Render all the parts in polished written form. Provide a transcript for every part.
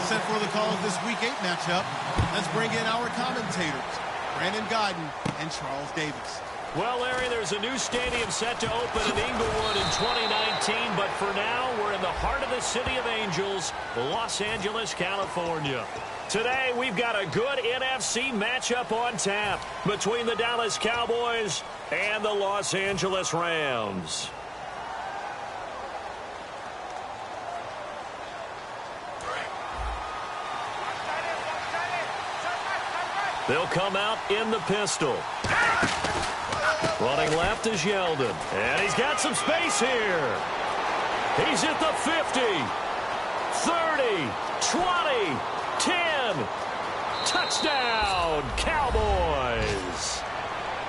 Set for the call of this Week 8 matchup. Let's bring in our commentators, Brandon Gaudin and Charles Davis. Well, Larry, there's a new stadium set to open in Inglewood in 2019, but for now, we're in the heart of the City of Angels, Los Angeles, California. Today, we've got a good NFC matchup on tap between the Dallas Cowboys and the Los Angeles Rams. They'll come out in the pistol. Running left is Yeldon. And he's got some space here. He's at the 50, 30, 20, 10. Touchdown, Cowboys.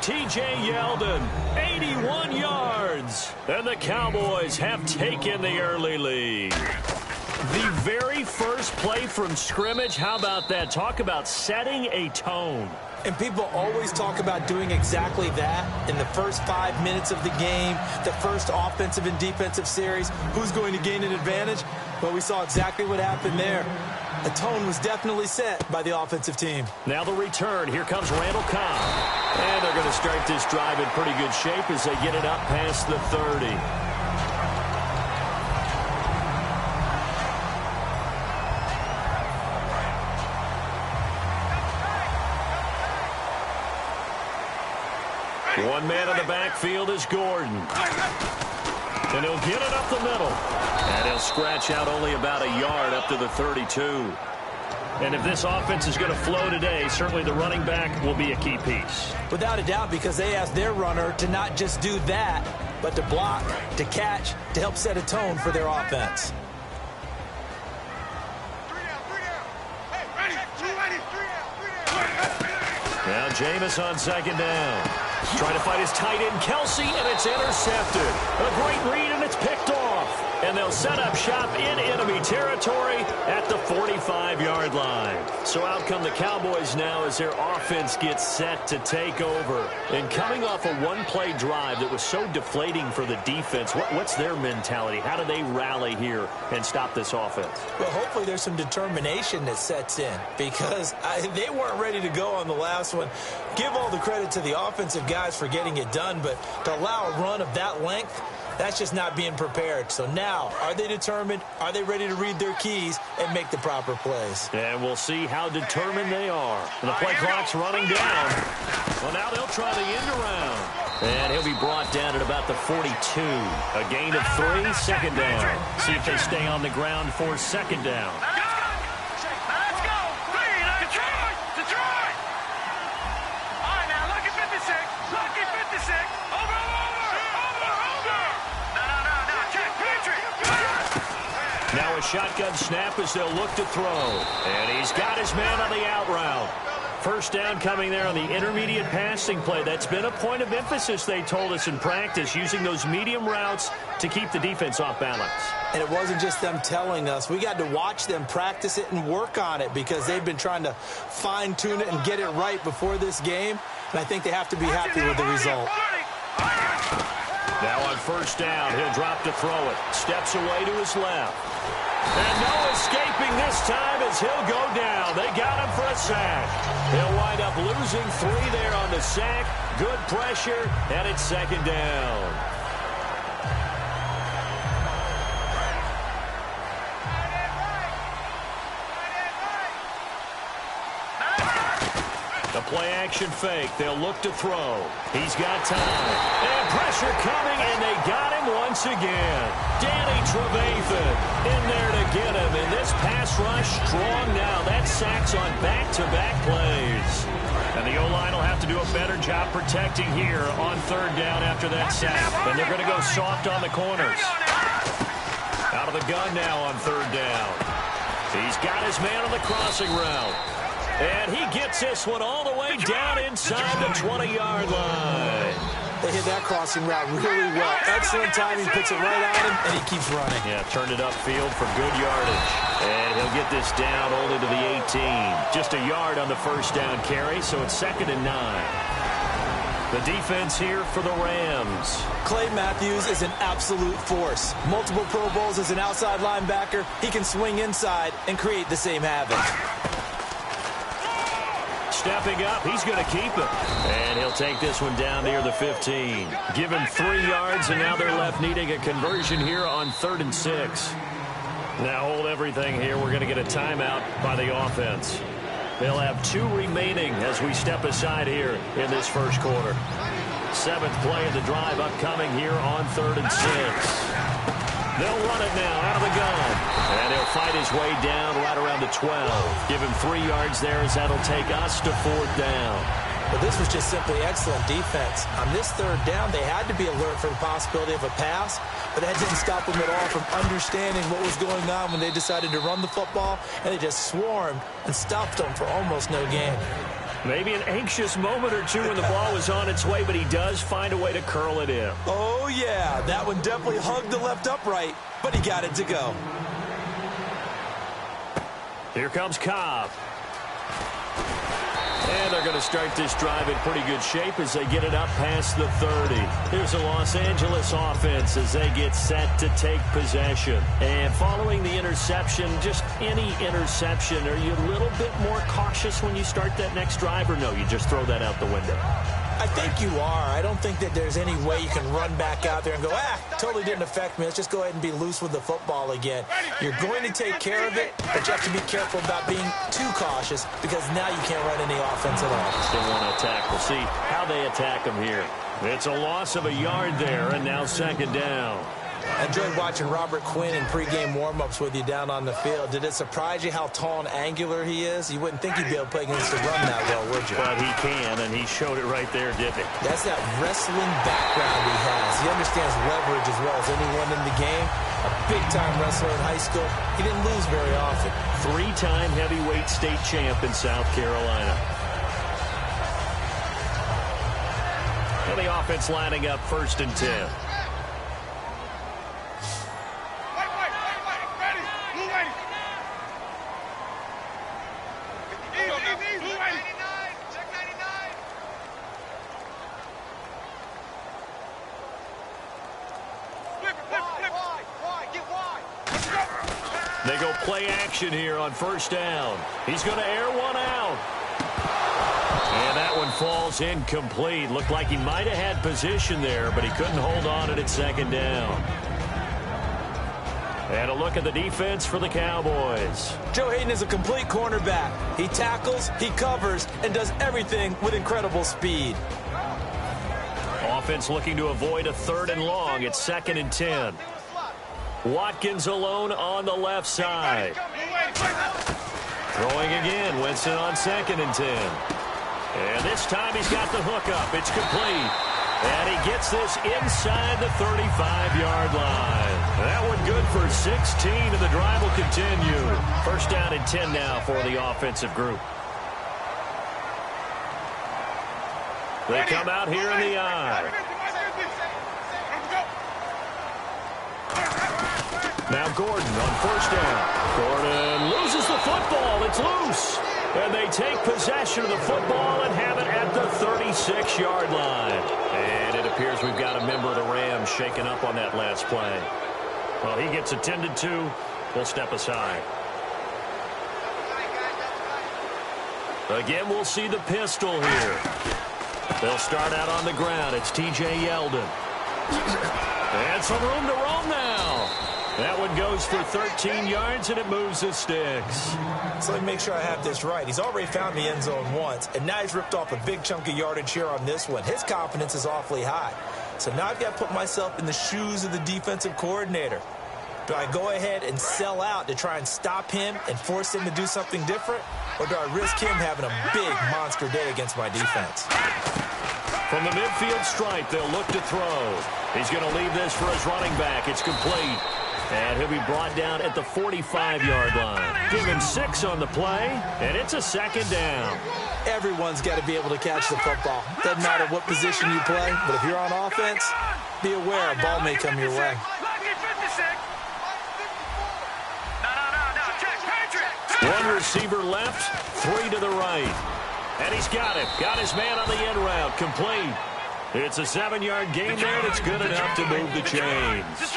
T.J. Yeldon, 81 yards. And the Cowboys have taken the early lead. The very first play from scrimmage, how about that? Talk about setting a tone. And people always talk about doing exactly that in the first 5 minutes of the game, the first offensive and defensive series. Who's going to gain an advantage? Well, we saw exactly what happened there. The tone was definitely set by the offensive team. Now the return. Here comes Randall Cobb. And they're going to start this drive in pretty good shape as they get it up past the 30. One man in the backfield is Gordon. And he'll get it up the middle. And he'll scratch out only about a yard up to the 32. And if this offense is going to flow today, certainly the running back will be a key piece. Without a doubt, because they asked their runner to not just do that, but to block, to catch, to help set a tone for their offense. Now Jameis on second down. Trying to fight his tight end, Kelsey, and it's intercepted. A great read, and it's picked off. And they'll set up shop in enemy territory at the 45-yard line. So out come the Cowboys now as their offense gets set to take over. And coming off a one-play drive that was so deflating for the defense, what's their mentality? How do they rally here and stop this offense? Well, hopefully there's some determination that sets in because they weren't ready to go on the last one. Give all the credit to the offensive guys for getting it done, but to allow a run of that length, that's just not being prepared. So now, are they determined? Are they ready to read their keys and make the proper plays? And we'll see how determined they are. And the play clock's running down. Well, now they'll try the end around. And he'll be brought down at about the 42. A gain of 3, second down. See if they stay on the ground for second down. Now a shotgun snap as they'll look to throw. And he's got his man on the out route. First down coming there on the intermediate passing play. That's been a point of emphasis, they told us in practice, using those medium routes to keep the defense off balance. And it wasn't just them telling us. We got to watch them practice it and work on it because they've been trying to fine-tune it and get it right before this game. And I think they have to be happy with the result. Now on first down, he'll drop to throw it. Steps away to his left. And no escaping this time as he'll go down. They got him for a sack. He'll wind up losing 3 there on the sack. Good pressure, and it's second down. The play-action fake. They'll look to throw. He's got time. And pressure coming, and they got him once again. Danny Trevathan in there to get him. And this pass rush strong now. That sacks on back-to-back plays. And the O-line will have to do a better job protecting here on third down after that sack. And they're going to go soft on the corners. Out of the gun now on third down. He's got his man on the crossing route. And he gets this one all the way down inside the 20-yard line. They hit that crossing route really well. Excellent timing, puts it right on him, and he keeps running. Yeah, turned it upfield for good yardage. And he'll get this down only to the 18.18. Just a yard on the first down carry, so it's 2nd and 9. The defense here for the Rams. Clay Matthews is an absolute force. Multiple Pro Bowls as an outside linebacker. He can swing inside and create the same havoc. Stepping up, he's going to keep it. And he'll take this one down near the 15. Give him 3 yards, and now they're left needing a conversion here on 3rd and 6. Now hold everything here. We're going to get a timeout by the offense. They'll have 2 remaining as we step aside here in this first quarter. 7th play of the drive upcoming here on 3rd and 6. They'll run it now out of the gun. And he'll fight his way down right around the 12. Give him 3 yards there as that'll take us to 4th down. But this was just simply excellent defense. On this 3rd down, they had to be alert for the possibility of a pass, but that didn't stop them at all from understanding what was going on when they decided to run the football, and they just swarmed and stopped them for almost no gain. Maybe an anxious moment or two when the ball was on its way, but he does find a way to curl it in. Oh, yeah, that one definitely hugged the left upright, but he got it to go. Here comes Cobb. And they're going to start this drive in pretty good shape as they get it up past the 30. Here's the Los Angeles offense as they get set to take possession. And following the interception, just any interception, are you a little bit more cautious when you start that next drive, or no, you just throw that out the window? I think you are. I don't think that there's any way you can run back out there and go, totally didn't affect me. Let's just go ahead and be loose with the football again. You're going to take care of it, but you have to be careful about being too cautious because now you can't run any offense at all. Still want to attack. We'll see how they attack them here. It's a loss of a yard there, and now 2nd down. I enjoyed watching Robert Quinn in pregame warm-ups with you down on the field. Did it surprise you how tall and angular he is? You wouldn't think he'd be able to play against the run that well, would you? But he can, and he showed it right there, didn't he? That's that wrestling background he has. He understands leverage as well as anyone in the game. A big-time wrestler in high school. He didn't lose very often. 3-time heavyweight state champ in South Carolina. And the offense lining up 1st and 10. They go play action here on 1st down. He's going to air one out. And that one falls incomplete. Looked like he might have had position there, but he couldn't hold on at 2nd down. And a look at the defense for the Cowboys. Joe Hayden is a complete cornerback. He tackles, he covers, and does everything with incredible speed. Offense looking to avoid a 3rd and long. It's 2nd and 10. Watkins alone on the left side. Throwing again. Winston on 2nd and 10. And this time he's got the hook up. It's complete. And he gets this inside the 35-yard line. That one good for 16, and the drive will continue. 1st down and 10 now for the offensive group. They come out here in the eye. Now Gordon on 1st down. Gordon loses the football. It's loose. And they take possession of the football and have it at the 36-yard line. And it appears we've got a member of the Rams shaken up on that last play. Well, he gets attended to. We'll step aside. Again, we'll see the pistol here. They'll start out on the ground. It's T.J. Yeldon. And some room to roam now. That one goes for 13 yards, and it moves the sticks. So let me make sure I have this right. He's already found the end zone once, and now he's ripped off a big chunk of yardage here on this one. His confidence is awfully high. So now I've got to put myself in the shoes of the defensive coordinator. Do I go ahead and sell out to try and stop him and force him to do something different? Or do I risk him having a big monster day against my defense? From the midfield stripe, they'll look to throw. He's going to leave this for his running back. It's complete. And he'll be brought down at the 45-yard line. Give him 6 on the play, and it's a 2nd down. Everyone's got to be able to catch the football. Doesn't matter what position you play, but if you're on offense, be aware a ball may come your way. One receiver left, 3 to the right. And he's got it. Got his man on the end route. Complete. It's a 7-yard gain there, and it's good enough to move the chains.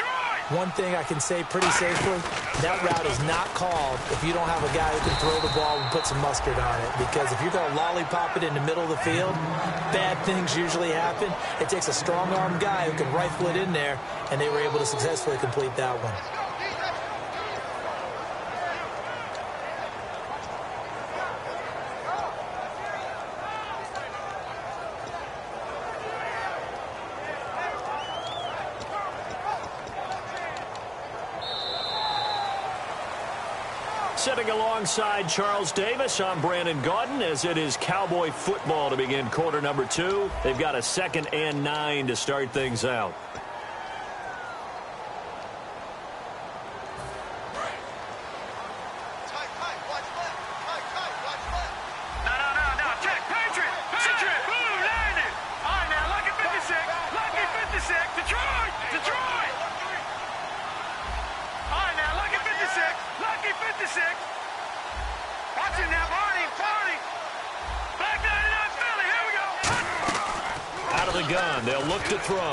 One thing I can say pretty safely, that route is not called if you don't have a guy who can throw the ball and put some mustard on it. Because if you're going to lollipop it in the middle of the field, bad things usually happen. It takes a strong-arm guy who can rifle it in there, and they were able to successfully complete that one. Sitting alongside Charles Davis, I'm Brandon Gaudin, as it is Cowboy football to begin quarter number 2. They've got a 2nd and 9 to start things out. Gun. They'll look to throw.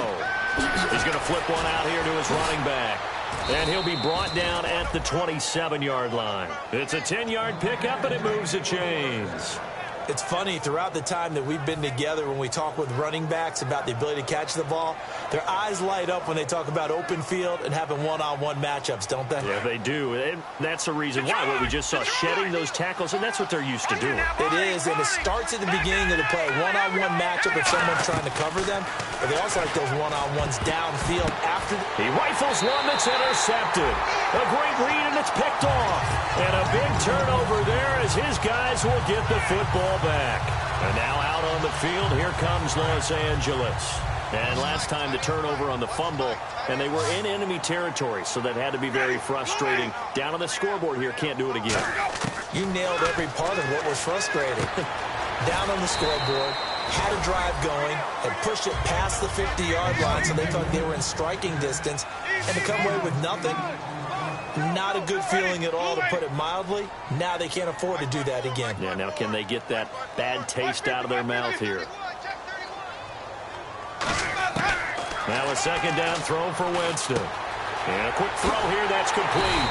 He's going to flip one out here to his running back. And he'll be brought down at the 27-yard line. It's a 10-yard pickup, and it moves the chains. It's funny, throughout the time that we've been together, when we talk with running backs about the ability to catch the ball, their eyes light up when they talk about open field and having one-on-one matchups, don't they? Yeah, they do. And that's the reason why. What we just saw, shedding those tackles, and that's what they're used to doing. It is, and it starts at the beginning of the play. One-on-one matchup if someone's trying to cover them, but they also like those one-on-ones downfield after. He rifles one that's intercepted. A great read, and it's picked off. And a big turnover there as his guys will get the football back. And now out on the field, here comes Los Angeles. And last time the turnover on the fumble, and they were in enemy territory, so that had to be very frustrating. Down on the scoreboard here, can't do it again. You nailed every part of what was frustrating. Down on the scoreboard, had a drive going, and pushed it past the 50-yard line so they thought they were in striking distance, and to come away with nothing, not a good feeling at all, to put it mildly. Now they can't afford to do that again. Yeah, now can they get that bad taste out of their mouth here? Now a 2nd down throw for Winston. And a quick throw here, that's complete.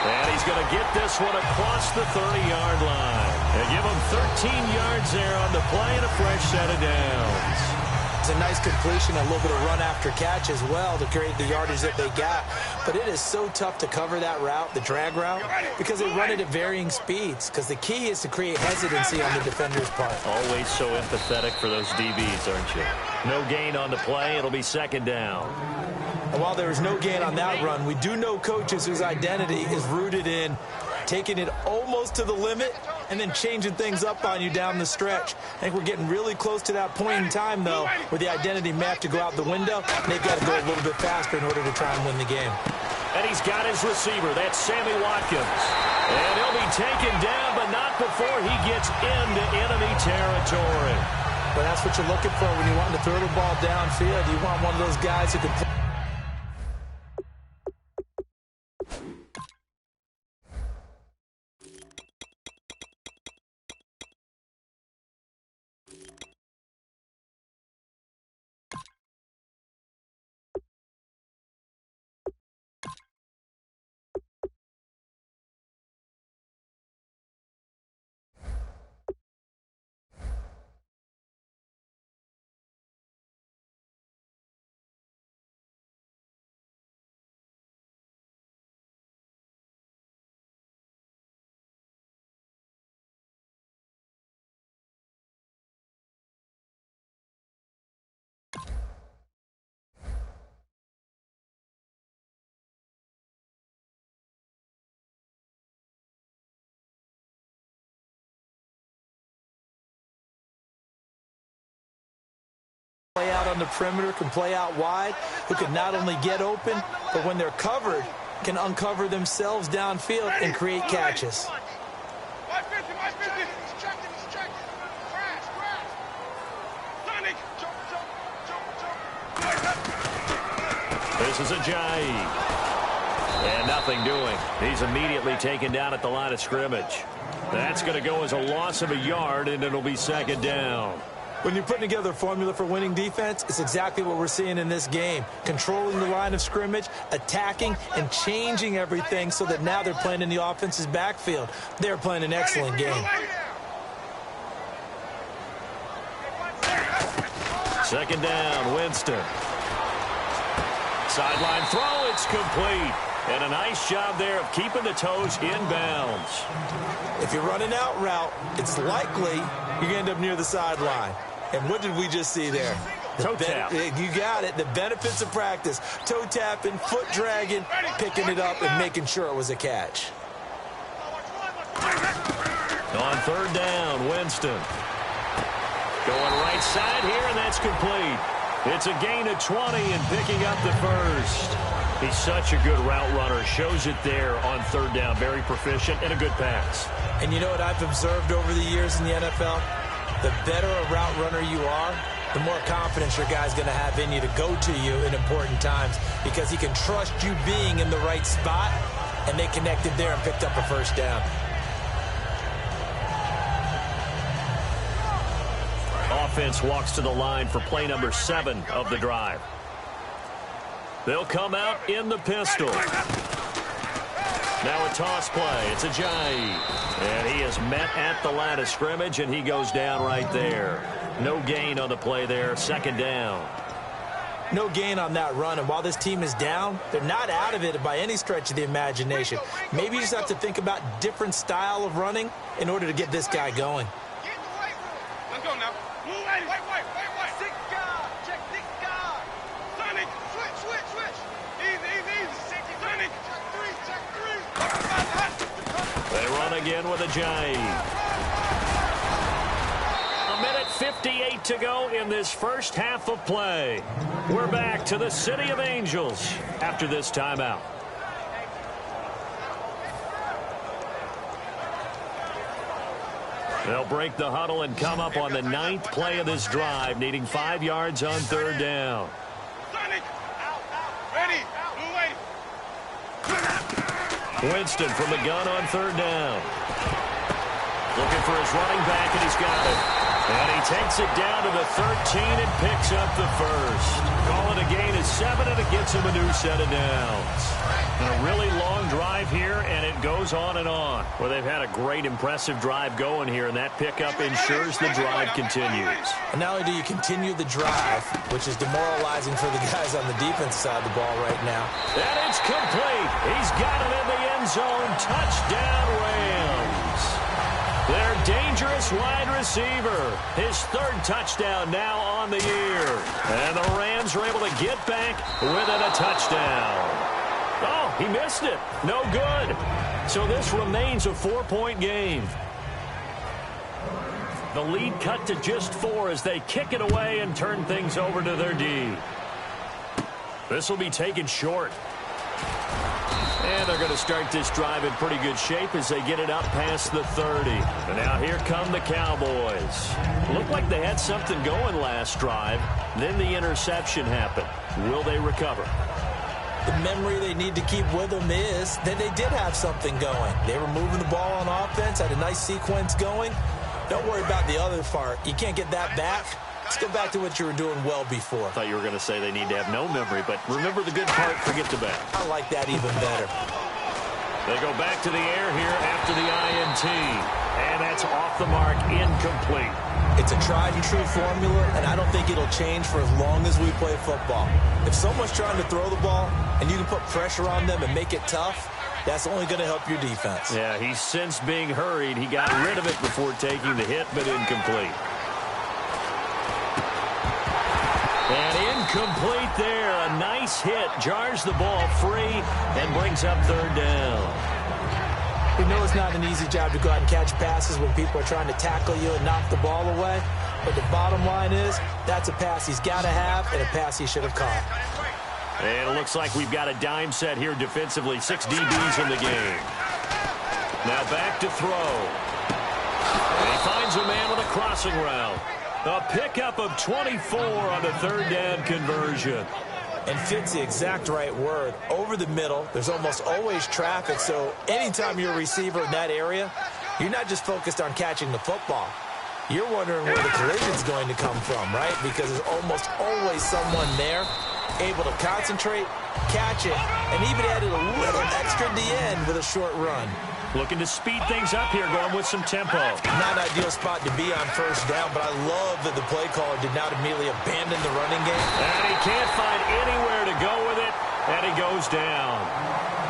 And he's going to get this one across the 30-yard line. And give him 13 yards there on the play and a fresh set of downs. It's a nice completion, a little bit of run after catch as well to create the yardage that they got. But it is so tough to cover that route, the drag route, because they run it at varying speeds. Because the key is to create hesitancy on the defender's part. Always so empathetic for those DBs, aren't you? No gain on the play. It'll be 2nd down. And while there is no gain on that run, we do know coaches whose identity is rooted in taking it almost to the limit and then changing things up on you down the stretch. I think we're getting really close to that point in time, though, where the identity may have to go out the window, and they've got to go a little bit faster in order to try and win the game. And he's got his receiver. That's Sammy Watkins. And he'll be taken down, but not before he gets into enemy territory. But that's what you're looking for when you want to throw the ball downfield. You want one of those guys who can play. Play out on the perimeter, can play out wide, who can not only get open, but when they're covered, can uncover themselves downfield and create catches. This is Ajayi. And nothing doing. He's immediately taken down at the line of scrimmage. That's going to go as a loss of a yard, and it'll be 2nd down. When you're putting together a formula for winning defense, it's exactly what we're seeing in this game. Controlling the line of scrimmage, attacking, and changing everything so that now they're playing in the offense's backfield. They're playing an excellent game. Second down, Winston. Sideline throw, it's complete. And a nice job there of keeping the toes inbounds. If you're running out route, it's likely you're going to end up near the sideline. And what did we just see there? Toe tap. You got it. The benefits of practice. Toe tapping, foot dragging, picking it up, and making sure it was a catch. On third down, Winston. Going right side here, and that's complete. It's a gain of 20 and picking up the first. He's such a good route runner. Shows it there on third down. Very proficient and a good pass. And you know what I've observed over the years in the NFL? The better a route runner you are, the more confidence your guy's going to have in you to go to you in important times because he can trust you being in the right spot, and they connected there and picked up a first down. Offense walks to the line for play number 7 of the drive. They'll come out in the pistol. Now a toss play. It's Ajayi. And he is met at the line of scrimmage, and he goes down right there. No gain on the play there. Second down. No gain on that run, and while this team is down, they're not out of it by any stretch of the imagination. Maybe you just have to think about different style of running in order to get this guy going. Let's go now. Wait. Six guard. Check six guard. Sonic, switch. Easy. Sonic, check three. They run again with Ajayi. 1:58 to go in this first half of play. We're back to the City of Angels after this timeout. They'll break the huddle and come up on the 9th play of this drive, needing 5 yards on third down. Sonic, ready. Winston from the gun on third down. Looking for his running back, and he's got it. And he takes it down to the 13 and picks up the first. Call it a gain of 7, and it gets him a new set of downs. And a really long drive here, and it goes on and on. Well, they've had a great, impressive drive going here, and that pickup ensures the drive continues. And not only do you continue the drive, which is demoralizing for the guys on the defensive side of the ball right now. And it's complete. He's got it in the end zone. Touchdown, Rams. Their dangerous wide receiver. His 3rd touchdown now on the year. And the Rams are able to get back within a touchdown. Oh, he missed it. No good. So this remains a 4-point game. The lead cut to just 4 as they kick it away and turn things over to their D. This will be taken short. And they're going to start this drive in pretty good shape as they get it up past the 30. And now here come the Cowboys. Looked like they had something going last drive. Then the interception happened. Will they recover? The memory they need to keep with them is that they did have something going. They were moving the ball on offense, had a nice sequence going. Don't worry about the other part. You can't get that back. Let's go back to what you were doing well before. I thought you were going to say they need to have no memory, but remember the good part, forget the bad. I like that even better. They go back to the air here after the INT. And that's off the mark, incomplete. It's a tried-and-true formula, and I don't think it'll change for as long as we play football. If someone's trying to throw the ball and you can put pressure on them and make it tough, that's only going to help your defense. Yeah, he's since being hurried. He got rid of it before taking the hit, but incomplete. And incomplete there. A nice hit. Jars the ball free and brings up third down. We know it's not an easy job to go out and catch passes when people are trying to tackle you and knock the ball away. But the bottom line is that's a pass he's got to have and a pass he should have caught. And it looks like we've got a dime set here defensively. 6 DBs in the game. Now back to throw. And he finds a man with a crossing route. A pickup of 24 on the third down conversion. And fits the exact right word. Over the middle, there's almost always traffic, so anytime you're a receiver in that area, you're not just focused on catching the football. You're wondering where the collision's going to come from, right? Because there's almost always someone there able to concentrate, catch it, and even added a little extra at the end with a short run. Looking to speed things up here, going with some tempo. Not an ideal spot to be on first down, but I love that the play caller did not immediately abandon the running game. And he can't find anywhere to go with it, and he goes down.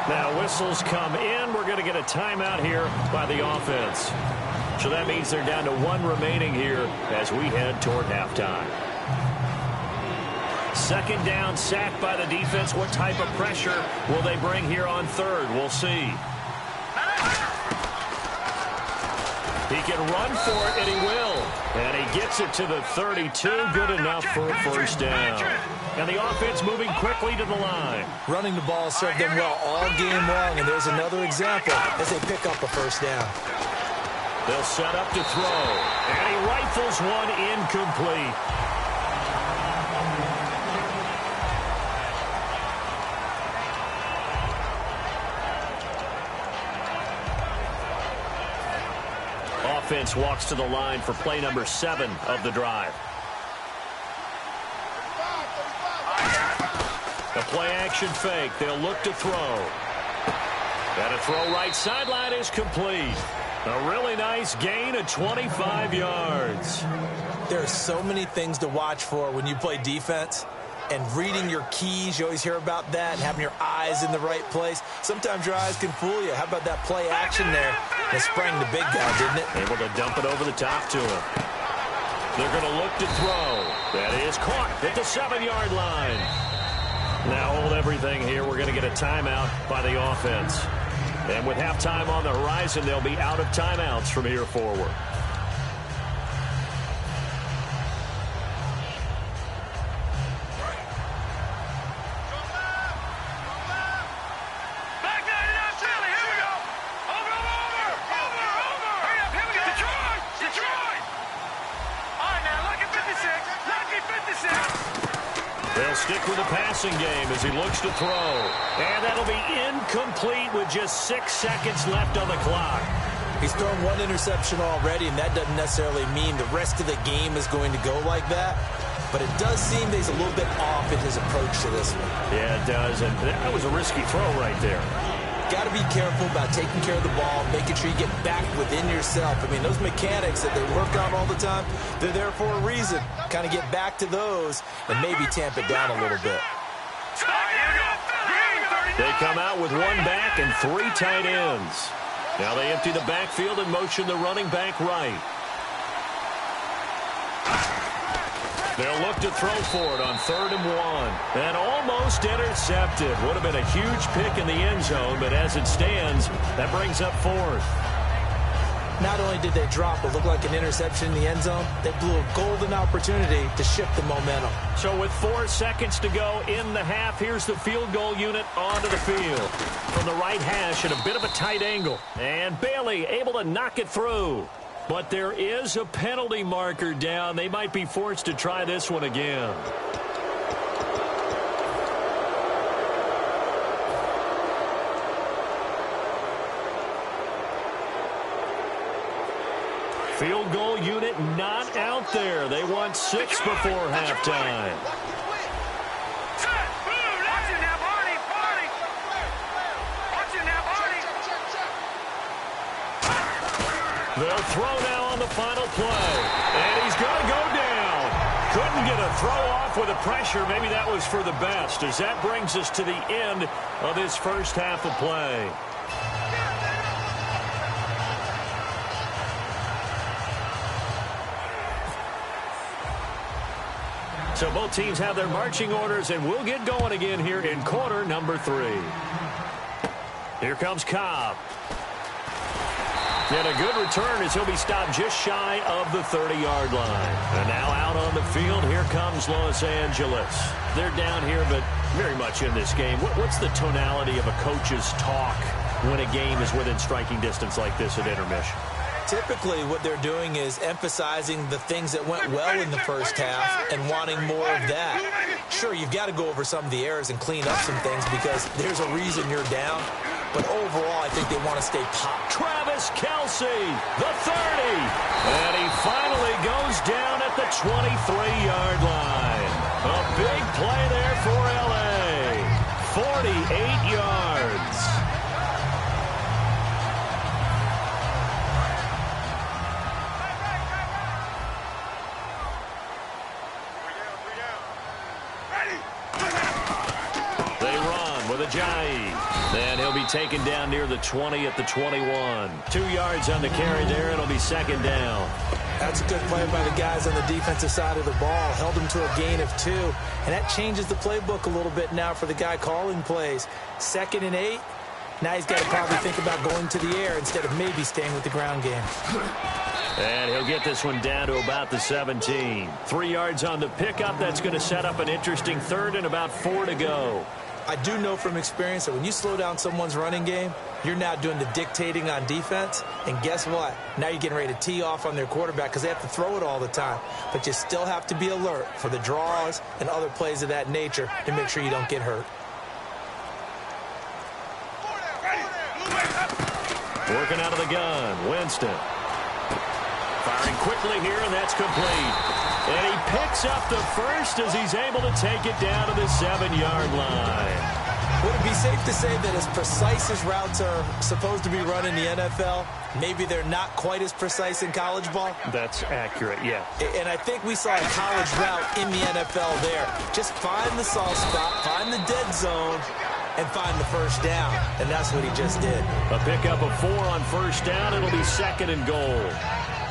Now whistles come in. We're going to get a timeout here by the offense. So that means they're down to 1 remaining here as we head toward halftime. Second down, sacked by the defense. What type of pressure will they bring here on third? We'll see. He can run for it, and he will. And he gets it to the 32. Good enough for a first down. And the offense moving quickly to the line. Running the ball served them well all game long, and there's another example as they pick up a first down. They'll set up to throw. And he rifles one incomplete. Offense walks to the line for play number 7 of the drive. A play action fake. They'll look to throw. And a throw right sideline is complete. A really nice gain of 25 yards. There are so many things to watch for when you play defense. And reading your keys, you always hear about that, and having your eyes in the right place. Sometimes your eyes can fool you. How about that play action there? It sprang the big guy, didn't it? Able to dump it over the top to him. They're going to look to throw. That is caught at the 7-yard line. Now hold everything here. We're going to get a timeout by the offense. And with halftime on the horizon, they'll be out of timeouts from here forward. They'll stick with the passing game as he looks to throw. And that'll be incomplete with just 6 seconds left on the clock. He's thrown 1 interception already, and that doesn't necessarily mean the rest of the game is going to go like that. But it does seem that he's a little bit off in his approach to this one. Yeah, it does. And that was a risky throw right there. Got to be careful about taking care of the ball, making sure you get back within yourself. I mean, those mechanics that they work on all the time, they're there for a reason. Kind of get back to those and maybe tamp it down a little bit. They come out with 1 back and 3 tight ends. Now they empty the backfield and motion the running back right. They'll look to throw for it on 3rd and 1. And almost intercepted. Would have been a huge pick in the end zone, but as it stands, that brings up 4th. Not only did they drop what looked like an interception in the end zone, they blew a golden opportunity to shift the momentum. So with 4 seconds to go in the half, here's the field goal unit onto the field. From the right hash at a bit of a tight angle. And Bailey able to knock it through. But there is a penalty marker down. They might be forced to try this one again. Field goal unit not out there. They want 6 before halftime. They'll throw now on the final play. And he's going to go down. Couldn't get a throw off with the pressure. Maybe that was for the best, as that brings us to the end of this first half of play. So both teams have their marching orders, and we'll get going again here in quarter number 3. Here comes Cobb. And a good return as he'll be stopped just shy of the 30-yard line. And now out on the field, here comes Los Angeles. They're down here, but very much in this game. What's the tonality of a coach's talk when a game is within striking distance like this at intermission? Typically, what they're doing is emphasizing the things that went well in the first half and wanting more of that. Sure, you've got to go over some of the errors and clean up some things because there's a reason you're down. But overall, I think they want to stay pop. Travis Kelce see. The 30. And he finally goes down at the 23-yard line. A big play there for L.A. 48 yards. Ajayi. Then he'll be taken down near the 20 at the 21. 2 yards on the carry there. It'll be second down. That's a good play by the guys on the defensive side of the ball. Held him to a gain of 2. And that changes the playbook a little bit now for the guy calling plays. 2nd and 8. Now he's got to probably think about going to the air instead of maybe staying with the ground game. And he'll get this one down to about the 17. 3 yards on the pickup. That's going to set up an interesting 3rd and about 4 to go. I do know from experience that when you slow down someone's running game, you're now doing the dictating on defense. And guess what? Now you're getting ready to tee off on their quarterback because they have to throw it all the time. But you still have to be alert for the draws and other plays of that nature to make sure you don't get hurt. Working out of the gun, Winston. Firing quickly here, and that's complete. And he picks up the first as he's able to take it down to the 7-yard line. Would it be safe to say that as precise as routes are supposed to be run in the NFL, maybe they're not quite as precise in college ball? That's accurate, yeah. And I think we saw a college route in the NFL there. Just find the soft spot, find the dead zone, and find the first down. And that's what he just did. A pickup of 4 on first down. It'll be 2nd and goal.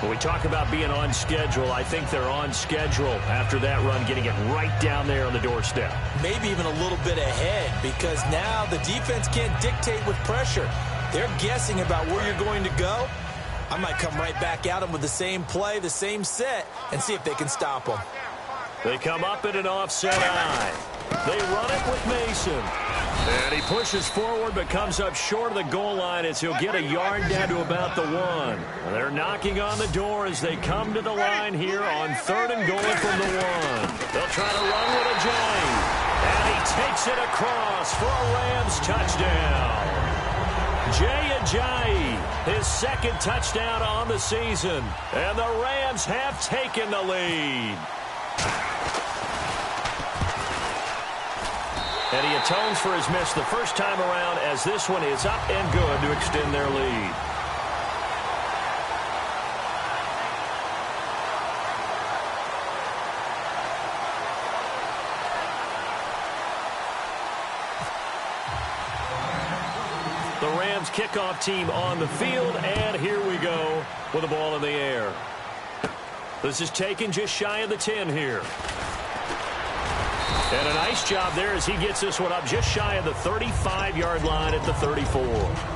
When we talk about being on schedule, I think they're on schedule after that run, getting it right down there on the doorstep. Maybe even a little bit ahead because now the defense can't dictate with pressure. They're guessing about where you're going to go. I might come right back at them with the same play, the same set, and see if they can stop them. They come up in an offset eye. They run it with Mason. And he pushes forward but comes up short of the goal line as he'll get a yard down to about the 1. They're knocking on the door as they come to the line here on 3rd and goal from the 1. They'll try to run with Ajayi. And he takes it across for a Rams touchdown. Jay Ajayi, his 2nd touchdown on the season. And the Rams have taken the lead. And he atones for his miss the first time around as this one is up and good to extend their lead. The Rams kickoff team on the field, and here we go with the ball in the air. This is taken just shy of the 10 here. And a nice job there as he gets this one up just shy of the 35-yard line at the 34.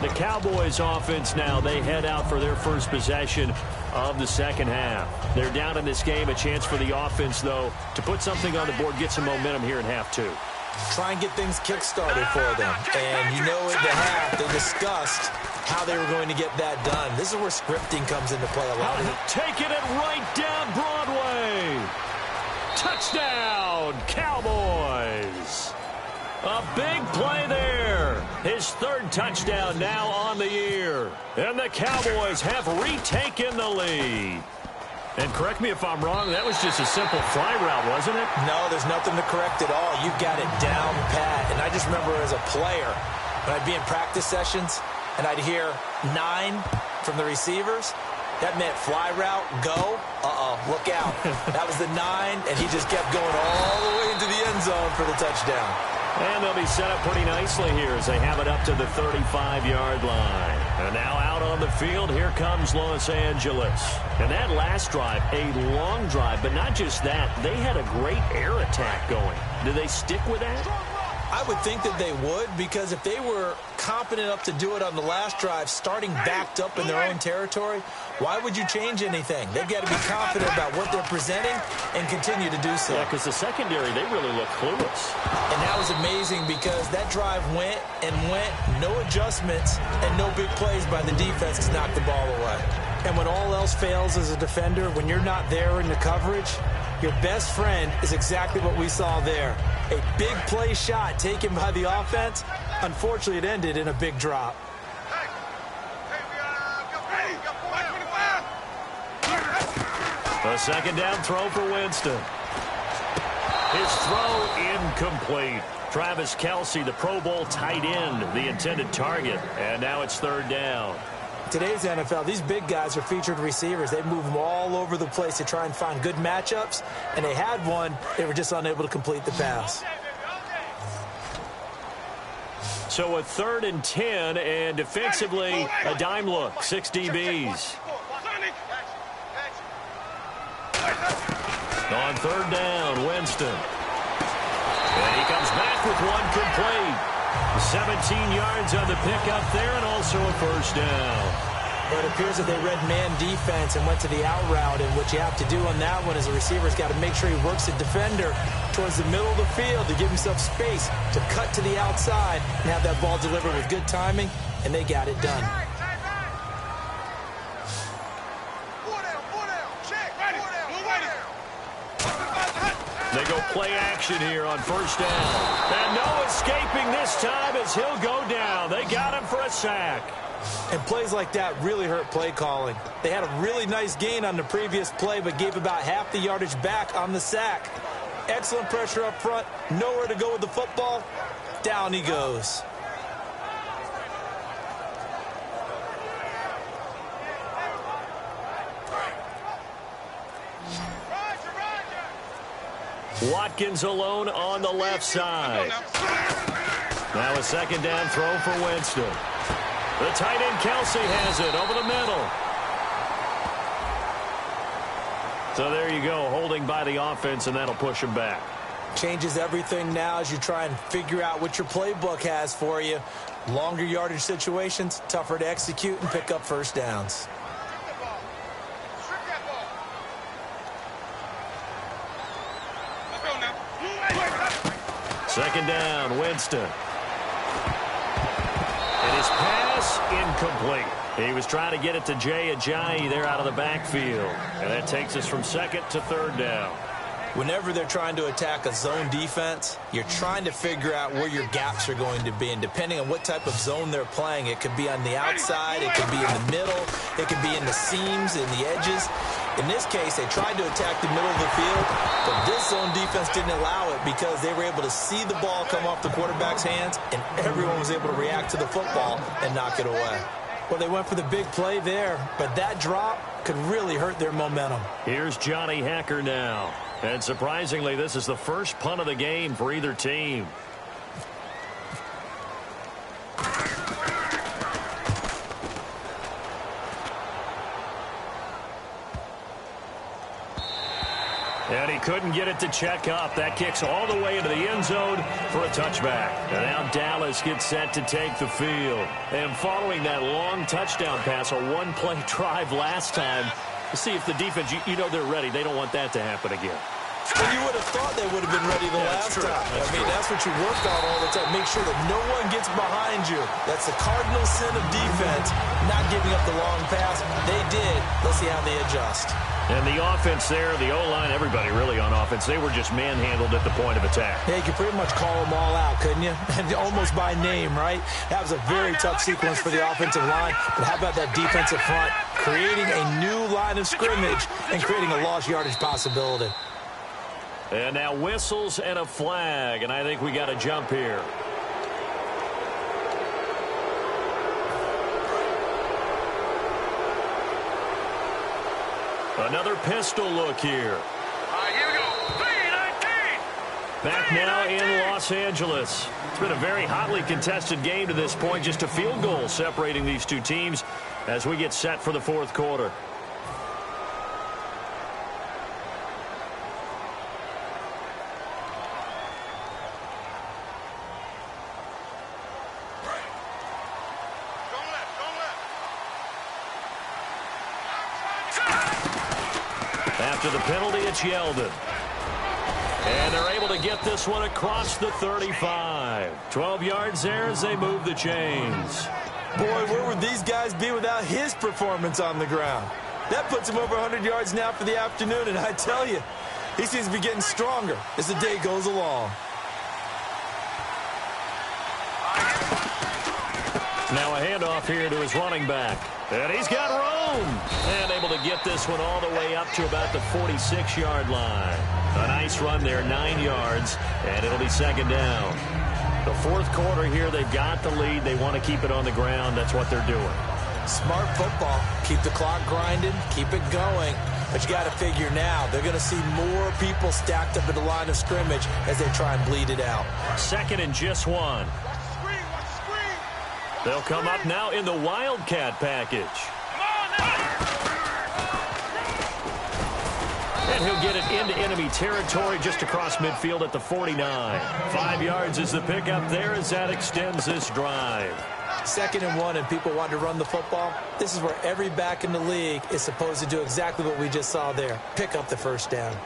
The Cowboys offense now, they head out for their first possession of the second half. They're down in this game. A chance for the offense, though, to put something on the board, get some momentum here in half 2. Try and get things kick-started for them. And you know at the half, they discussed how they were going to get that done. This is where scripting comes into play a lot. Taking it right down Broadway. Touchdown, Cowboys. A big play there. His 3rd touchdown now on the year. And the Cowboys have retaken the lead. And correct me if I'm wrong, that was just a simple fly route, wasn't it? No, there's nothing to correct at all. You got it down pat. And I just remember as a player, when I'd be in practice sessions and I'd hear 9 from the receivers, that meant fly route, go, look out. That was the 9, and he just kept going all the way into the end zone for the touchdown. And they'll be set up pretty nicely here as they have it up to the 35-yard line. And now out on the field, here comes Los Angeles. And that last drive, a long drive, but not just that. They had a great air attack going. Do they stick with that? I would think that they would, because if they were competent enough to do it on the last drive, starting backed up in their own territory, why would you change anything? They've got to be confident about what they're presenting and continue to do so. Yeah, because the secondary, they really look clueless. And that was amazing because that drive went and went, no adjustments, and no big plays by the defense to knock the ball away. And when all else fails as a defender, when you're not there in the coverage, your best friend is exactly what we saw there. A big play shot taken by the offense. Unfortunately, it ended in a big drop. Hey, we got A second down throw for Winston. His throw incomplete. Travis Kelce, the Pro Bowl tight end, the intended target. And now it's third down. Today's NFL, these big guys are featured receivers. They move them all over the place to try and find good matchups. And they had one. They were just unable to complete the pass. So a 3rd and 10, and defensively, a dime look. 6 DBs. On third down, Winston. And he comes back with one complete. 17 yards on the pickup there, and also a first down. But it appears that they read man defense and went to the out route, and what you have to do on that one is the receiver's got to make sure he works the defender towards the middle of the field to give himself space to cut to the outside and have that ball delivered with good timing, and they got it done. They go play action here on first down. And no escaping this time as he'll go down. They got him for a sack. And plays like that really hurt play calling. They had a really nice gain on the previous play, but gave about half the yardage back on the sack. Excellent pressure up front. Nowhere to go with the football. Down he goes. Watkins alone on the left side. Now a second down throw for Winston. The tight end Kelce has it over the middle. So there you go, holding by the offense, and that'll push him back. Changes everything now as you try and figure out what your playbook has for you. Longer yardage situations, tougher to execute and pick up first downs. Second down, Winston. And his pass incomplete. He was trying to get it to Jay Ajayi there out of the backfield. And that takes us from second to third down. Whenever they're trying to attack a zone defense, you're trying to figure out where your gaps are going to be. And depending on what type of zone they're playing, it could be on the outside, it could be in the middle, it could be in the seams, in the edges. In this case, they tried to attack the middle of the field, but this zone defense didn't allow it because they were able to see the ball come off the quarterback's hands, and everyone was able to react to the football and knock it away. Well, they went for the big play there, but that drop could really hurt their momentum. Here's Johnny Hacker now. And surprisingly, this is the first punt of the game for either team. And he couldn't get it to check up. That kicks all the way into the end zone for a touchback. And now Dallas gets set to take the field. And following that long touchdown pass, a one-play drive last time, to see if the defense, you know they're ready. They don't want that to happen again. Well, you would have thought they would have been ready the last time. I mean, that's what you work on all the time. Make sure that no one gets behind you. That's the cardinal sin of defense, not giving up the long pass. They did. Let's see how they adjust. And the offense there, the O-line, everybody really on offense, they were just manhandled at the point of attack. Yeah, you could pretty much call them all out, couldn't you? And almost by name, right? That was a very tough sequence for the offensive line. But how about that defensive front? Creating a new line of scrimmage and creating a lost yardage possibility. And now whistles and a flag, and I think we got a jump here. Another pistol look here. Here we go. 3-19. Back now in Los Angeles. It's been a very hotly contested game to this point. Just a field goal separating these two teams as we get set for the fourth quarter. After the penalty, it's Yeldon. And they're able to get this one across the 35. 12 yards there as they move the chains. Boy, where would these guys be without his performance on the ground? That puts him over 100 yards now for the afternoon, and I tell you, he seems to be getting stronger as the day goes along. Now a handoff here to his running back. And he's got room. boom! And able to get this one all the way up to about the 46-yard line. A nice run there, 9 yards, and it'll be second down. The fourth quarter here, they've got the lead. They want to keep it on the ground. That's what they're doing. Smart football. Keep the clock grinding. Keep it going. But you got to figure now, they're going to see more people stacked up at the line of scrimmage as they try and bleed it out. Second and just 1. They'll come up now in the Wildcat package. And he'll get it into enemy territory just across midfield at the 49. 5 yards is the pickup there as that extends this drive. Second and 1, and people want to run the football. This is where every back in the league is supposed to do exactly what we just saw there. Pick up the first down.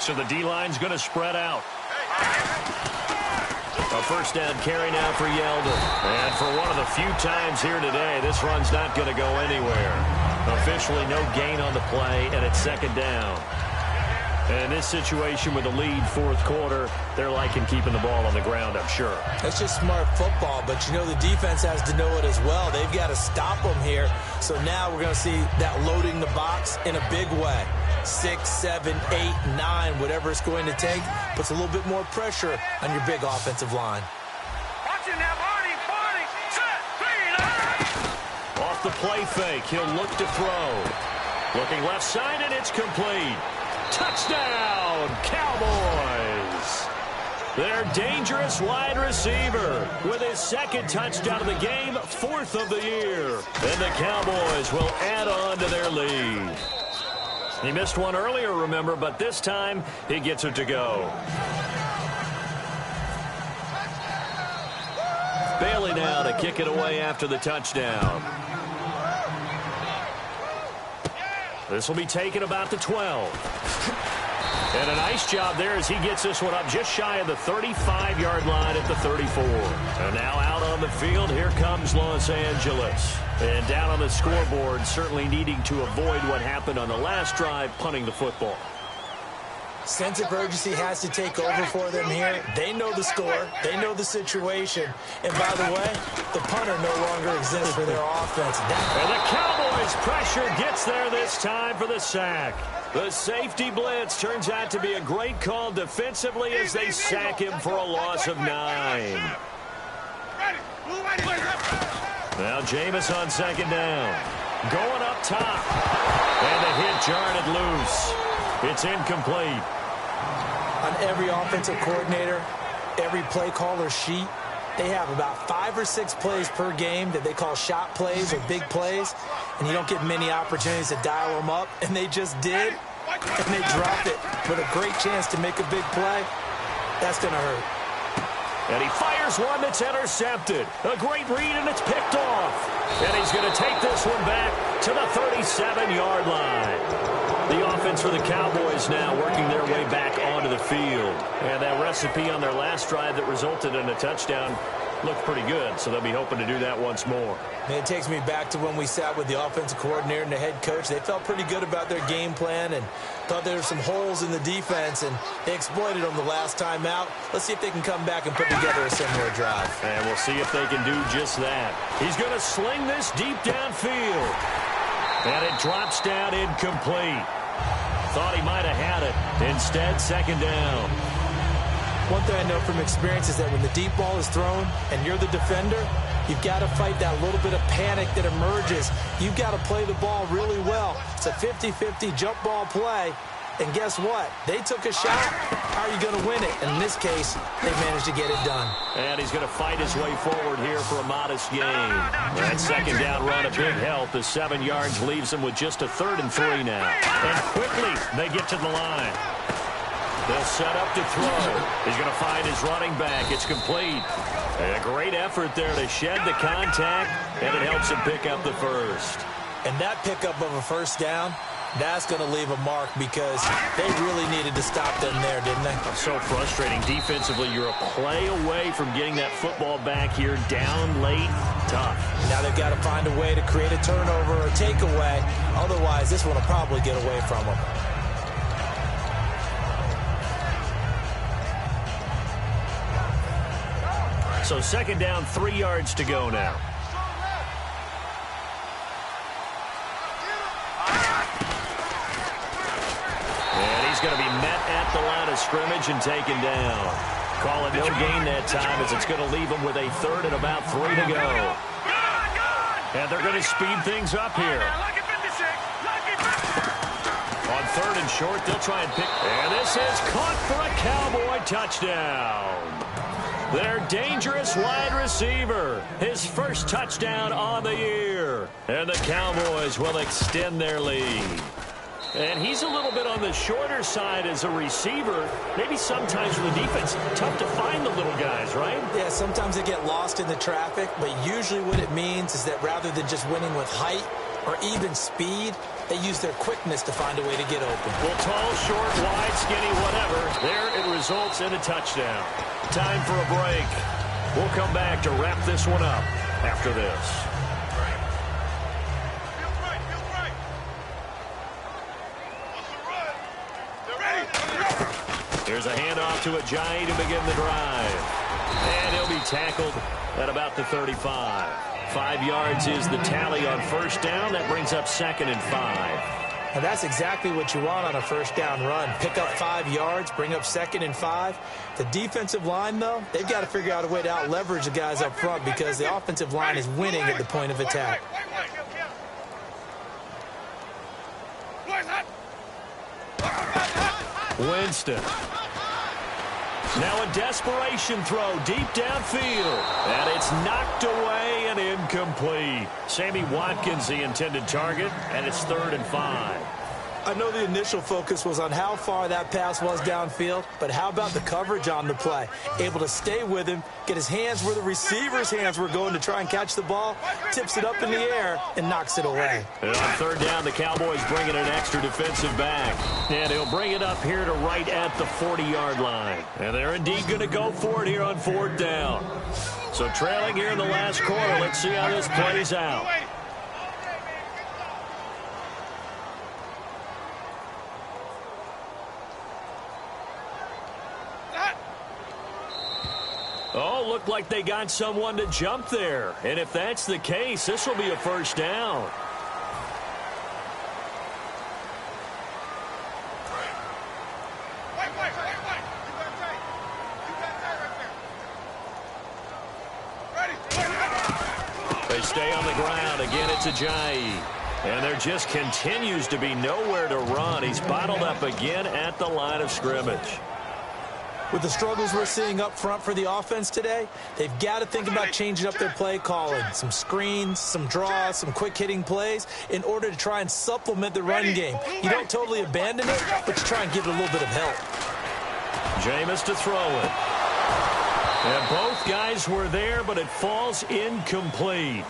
So the D-line's going to spread out. A first down carry now for Yeldon. And for one of the few times here today, this run's not going to go anywhere. Officially no gain on the play, and it's second down. And in this situation with the lead fourth quarter, they're liking keeping the ball on the ground, I'm sure. That's just smart football, but you know the defense has to know it as well. They've got to stop them here. So now we're going to see that loading the box in a big way. 6, 7, 8, 9, whatever it's going to take, puts a little bit more pressure on your big offensive line. Watching that Barney, set, 3, 9. Off the play fake, he'll look to throw. Looking left side, and it's complete. Touchdown, Cowboys! Their dangerous wide receiver with his second touchdown of the game, 4th of the year. And the Cowboys will add on to their lead. He missed one earlier, remember, but this time he gets it to go. Bailey now to kick it away after the touchdown. This will be taken about the 12. And a nice job there as he gets this one up just shy of the 35-yard line at the 34. And now out on the field, here comes Los Angeles. And down on the scoreboard, certainly needing to avoid what happened on the last drive, punting the football. Sense of urgency has to take over for them here. They know the score. They know the situation. And by the way, the punter no longer exists for their offense. And the Cowboys' pressure gets there this time for the sack. The safety blitz turns out to be a great call defensively as they sack him for a loss of 9. Now Jameis on second down. Going up top. And the hit jarred it loose. It's incomplete. On every offensive coordinator, every play caller sheet, they have about 5 or 6 plays per game that they call shot plays or big plays, and you don't get many opportunities to dial them up, and they just did, and they dropped it with a great chance to make a big play. That's going to hurt. And he fires one that's intercepted. A great read, and it's picked off. And he's going to take this one back to the 37-yard line. The offense for the Cowboys now working their way back onto the field. And that recipe on their last drive that resulted in a touchdown looked pretty good, so they'll be hoping to do that once more. And it takes me back to when we sat with the offensive coordinator and the head coach. They felt pretty good about their game plan and thought there were some holes in the defense, and they exploited them the last time out. Let's see if they can come back and put together a similar drive. And we'll see if they can do just that. He's going to sling this deep downfield. And it drops down incomplete. Thought he might have had it. Instead, second down. One thing I know from experience is that when the deep ball is thrown and you're the defender, you've got to fight that little bit of panic that emerges. You've got to play the ball really well. It's a 50-50 jump ball play. And guess what? They took a shot. How are you going to win it? And in this case, they managed to get it done. And he's going to fight his way forward here for a modest gain. That second down run, a big help. The 7 yards leaves him with just a 3rd and 3 now. And quickly, they get to the line. They'll set up to throw. He's going to find his running back. It's complete. A great effort there to shed the contact, and it helps him pick up the first. And that pickup of a first down That's going to leave a mark because they really needed to stop them there, didn't they? So frustrating. Defensively, you're a play away from getting that football back here down late. Tough. Now they've got to find a way to create a turnover or takeaway. Otherwise, this one will probably get away from them. So second down, 3 yards to go now. And he's going to be met at the line of scrimmage and taken down. Call it no gain that time as it's going to leave him with a third and about 3 to go. And they're going to speed things up here. On third and short, they'll try and pick. And this is caught for a Cowboy touchdown. Their dangerous wide receiver. His first touchdown on the year. And the Cowboys will extend their lead. And he's a little bit on the shorter side as a receiver. Maybe sometimes for the defense, tough to find the little guys, right? Yeah, sometimes they get lost in the traffic, but usually what it means is that rather than just winning with height or even speed, they use their quickness to find a way to get open. Well, tall, short, wide, skinny, whatever. There it results in a touchdown. Time for a break. We'll come back to wrap this one up after this. Here's a handoff to Ajayi to begin the drive. And he'll be tackled at about the 35. 5 yards is the tally on first down. That brings up 2nd and 5. And that's exactly what you want on a first down run. Pick up 5 yards, bring up 2nd and 5. The defensive line, though, they've got to figure out a way to out-leverage the guys up front because the offensive line is winning at the point of attack. Winston. Now a desperation throw deep downfield. And it's knocked away and incomplete. Sammy Watkins, the intended target, and it's 3rd and 5. I know the initial focus was on how far that pass was downfield, but how about the coverage on the play? Able to stay with him, get his hands where the receiver's hands were going to try and catch the ball, tips it up in the air, and knocks it away. And on third down, the Cowboys bring in an extra defensive back. And he'll bring it up here to right at the 40-yard line. And they're indeed going to go for it here on 4th down. So trailing here in the last quarter, let's see how this plays out. Oh, looked like they got someone to jump there. And if that's the case, this will be a first down. They stay on the ground. Again, it's Ajayi. And there just continues to be nowhere to run. He's bottled up again at the line of scrimmage. With the struggles we're seeing up front for the offense today, they've got to think about changing up their play calling. Some screens, some draws, some quick-hitting plays in order to try and supplement the run game. You don't totally abandon it, but you try and give it a little bit of help. Jameis to throw it. And both guys were there, but it falls incomplete.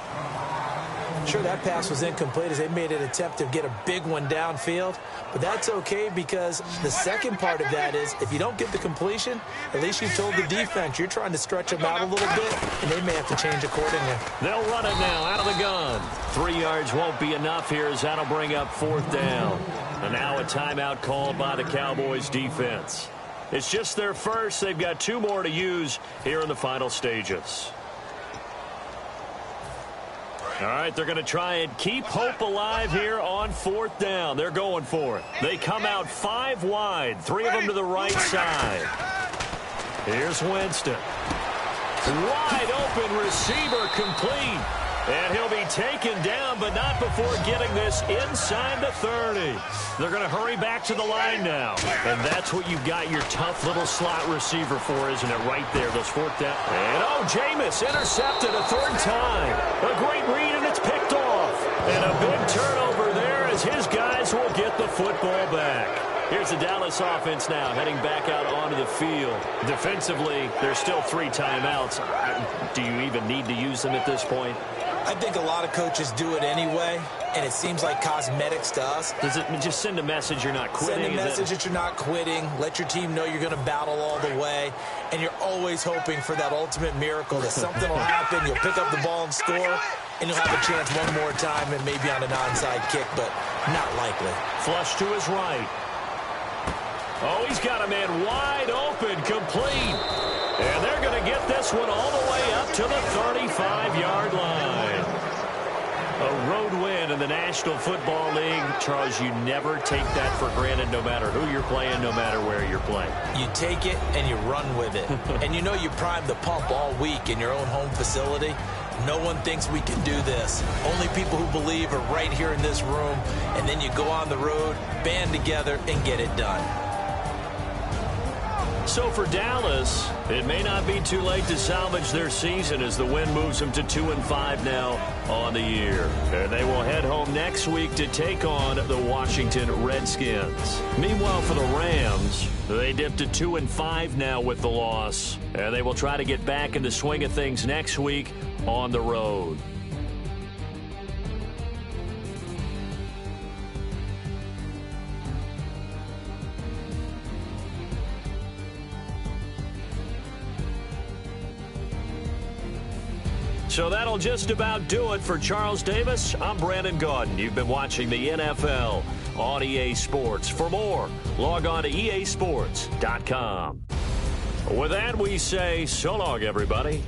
Sure, that pass was incomplete as they made an attempt to get a big one downfield. But that's okay because the second part of that is if you don't get the completion, at least you've told the defense you're trying to stretch them out a little bit, and they may have to change accordingly. They'll run it now out of the gun. 3 yards won't be enough here as that'll bring up 4th down. And now a timeout called by the Cowboys defense. It's just their first. They've got 2 more to use here in the final stages. All right, they're going to try and keep hope alive here on 4th down. They're going for it. They come out 5 wide, 3 of them to the right side. Here's Winston. Wide open receiver complete. And he'll be taken down, but not before getting this inside the 30. They're going to hurry back to the line now. And that's what you've got your tough little slot receiver for, isn't it? Right there, those 4th down. And, oh, Jameis intercepted a 3rd time. A great read, and it's picked off. And a big turnover there as his guys will get the football back. Here's the Dallas offense now heading back out onto the field. Defensively, there's still 3 timeouts. Do you even need to use them at this point? I think a lot of coaches do it anyway, and it seems like cosmetics to us. Does it just send a message you're not quitting? Send a message that you're not quitting. Let your team know you're going to battle all the way, and you're always hoping for that ultimate miracle that something will happen. You'll pick up the ball and score, and you'll have a chance one more time and maybe on an onside kick, but not likely. Flush to his right. Oh, he's got a man wide open, complete. And they're going to get this one all the way up to the 35-yard line. A road win in the National Football League. Charles, you never take that for granted no matter who you're playing, no matter where you're playing. You take it and you run with it. And you know you primed the pump all week in your own home facility. No one thinks we can do this. Only people who believe are right here in this room. And then you go on the road, band together, and get it done. So for Dallas, it may not be too late to salvage their season as the win moves them to 2-5 now on the year. And they will head home next week to take on the Washington Redskins. Meanwhile, for the Rams, they dipped to 2-5 now with the loss. And they will try to get back in the swing of things next week on the road. So that'll just about do it for Charles Davis. I'm Brandon Gaudin. You've been watching the NFL on EA Sports. For more, log on to easports.com. With that, we say so long, everybody.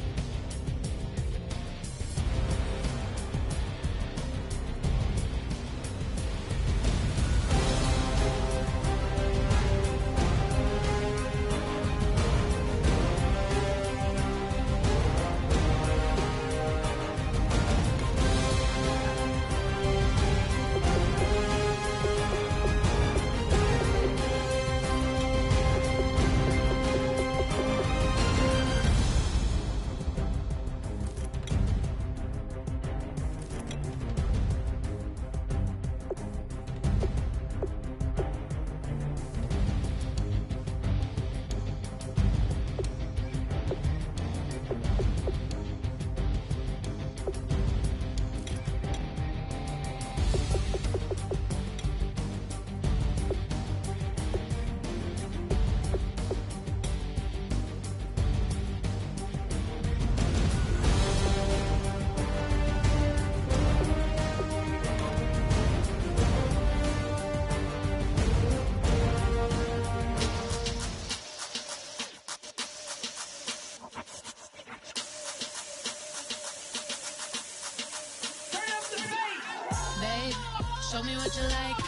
Show me what you like.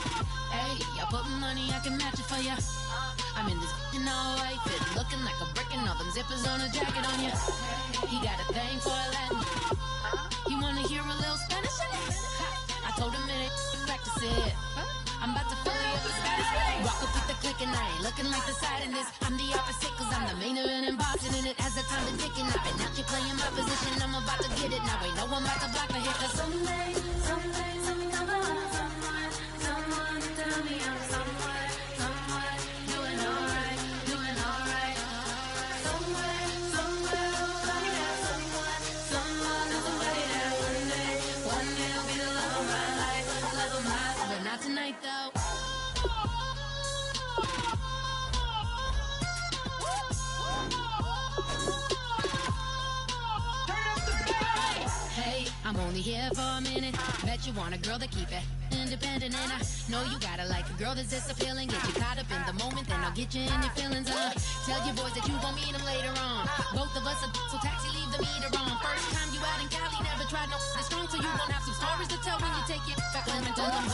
Hey, I put money, I can match it for ya. I'm in this all white fit, looking like a brick and all them zippers on a jacket on ya. He got a thing for a Latin. He wanna hear a little Spanish in it. I told him it ain't practice it. I'm about to fill you up with Spanish. Walk up with the click and I ain't looking like the side in this. I'm the opposite cause I'm the main event and boxing in it. As the time been ticking, I've been out here playing my position. I'm about to get it now. Ain't no one about to block my hit cause someday I'm coming. Someone tell me I'm somewhere doing alright. Somewhere, somebody that somebody that one day will be the love of my life, but not tonight though. Hey, I'm only here for a minute. Bet you want a girl to keep it independent, and I know you gotta like a girl that's disappealing. Get you caught up in the moment, then I'll get you in your feelings. Tell your boys that you gon' meet them later on. Both of us are so taxi, leave the meter on. First time you out in Cali, never tried no strong, so you gon' have some stories to tell when you take it back. Let me tell them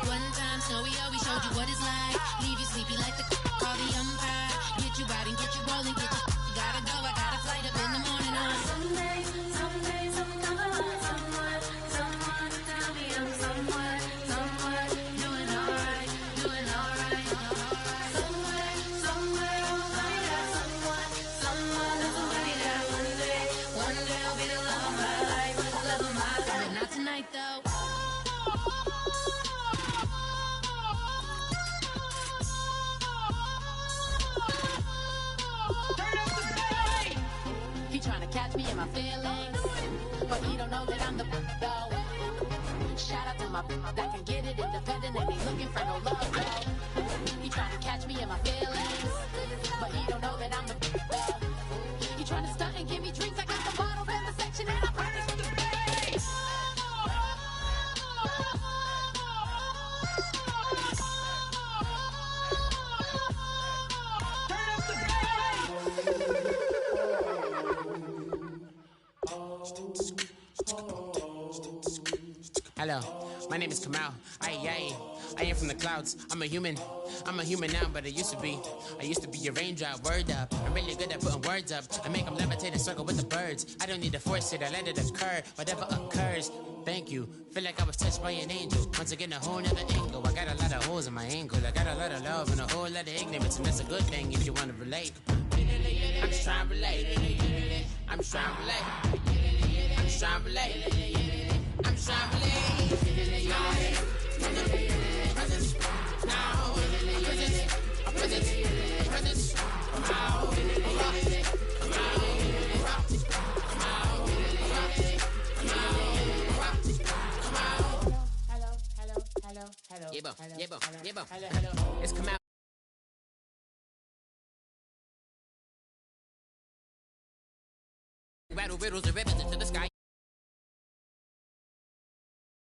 one time, Snowy always showed you what it's like. Leave you sleepy like the call the umpire. Get you out and get you rolling, get you gotta go. I got a flight up in the morning on someday, someone tell me I'm somewhere doing alright. Somewhere, somebody that one day will be the love of my life, but not tonight though. my that can get it independent and ain't looking for no love, yo. He trying to catch me in my feelings, but he don't know that I'm the He trying to stunt and give me drinks. I got the bottles in the section and I practice with the bass. Hello, my name is Kamal. I am from the clouds. I'm a human now, but I used to be a raindrop. Word up, I'm really good at putting words up. I make them levitate and circle with the birds. I don't need to force it, I let it occur. Whatever occurs, thank you. Feel like I was touched by an angel. Once again, a whole nother angle. I got a lot of holes in my ankle. I got a lot of love and a whole lot of ignorance, and that's a good thing if you want to relate. I'm just trying to relate. I'm just trying to relate. I'm just trying to relate. I'm just trying to relate. Presence now. Presence now. Hello. It's come out. Rattle riddles and ribbons into the sky.